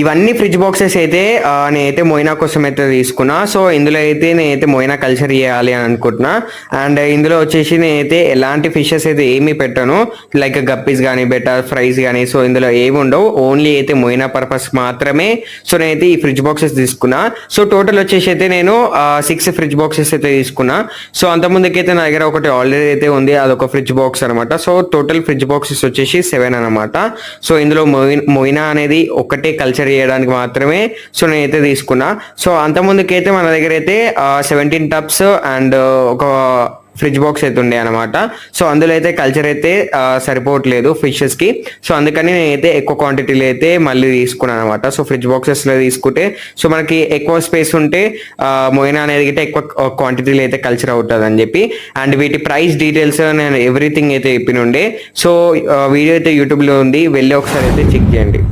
ఇవన్నీ fridge boxes అయితే నేనైతే మొయినా కోసం అయితే తీసుకున్నా. సో ఇందులో అయితే నేనైతే మొయినా కల్చర్ చేయాలి అని అనుకుంటున్నా. అండ్ ఇందులో వచ్చేసి నేనైతే ఎలాంటి ఫిషెస్ అయితే ఏమీ పెట్టాను, లైక్ గప్పీస్ కానీ బెటర్ ఫ్రైస్ కానీ. సో ఇందులో ఏమి ఉండవు, ఓన్లీ అయితే మొయినా పర్పస్ మాత్రమే. సో నేనైతే ఈ ఫ్రిడ్జ్ బాక్సెస్ తీసుకున్నా. సో టోటల్ వచ్చేసి అయితే నేను 6 ఫ్రిడ్జ్ బాక్సెస్ అయితే తీసుకున్నా. సో అంతకుముందుకైతే నా దగ్గర ఒకటి ఆల్రెడీ అయితే ఉంది, అదొక ఫ్రిడ్జ్ బాక్స్ అనమాట. సో టోటల్ ఫ్రిడ్జ్ బాక్సెస్ వచ్చేసి 7 అనమాట. సో ఇందులో మొయినా అనేది ఒకటే కల్చర్ చేయడానికి మాత్రమే సో నేనైతే తీసుకున్నా. సో అంతకుముందుకైతే మన దగ్గర అయితే 17 టబ్స్ అండ్ ఒక ఫ్రిడ్జ్ బాక్స్ అయితే ఉండే అనమాట. సో అందులో అయితే కల్చర్ అయితే సరిపోవట్లేదు ఫిషెస్ కి. సో అందుకని నేనైతే ఎక్కువ క్వాంటిటీలో అయితే మళ్ళీ తీసుకున్నాను అనమాట. సో ఫ్రిడ్జ్ బాక్సెస్ లో తీసుకుంటే సో మనకి ఎక్కువ స్పేస్ ఉంటే మొయినా అనేది అయితే ఎక్కువ క్వాంటిటీలో అయితే కల్చర్ అవుతుంది అని చెప్పి. అండ్ వీటి ప్రైస్ డీటెయిల్స్ నేను ఎవ్రీథింగ్ అయితే చెప్పినుండే. సో వీడియో అయితే యూట్యూబ్ లో ఉంది, వెళ్ళి ఒకసారి అయితే చెక్ చేయండి.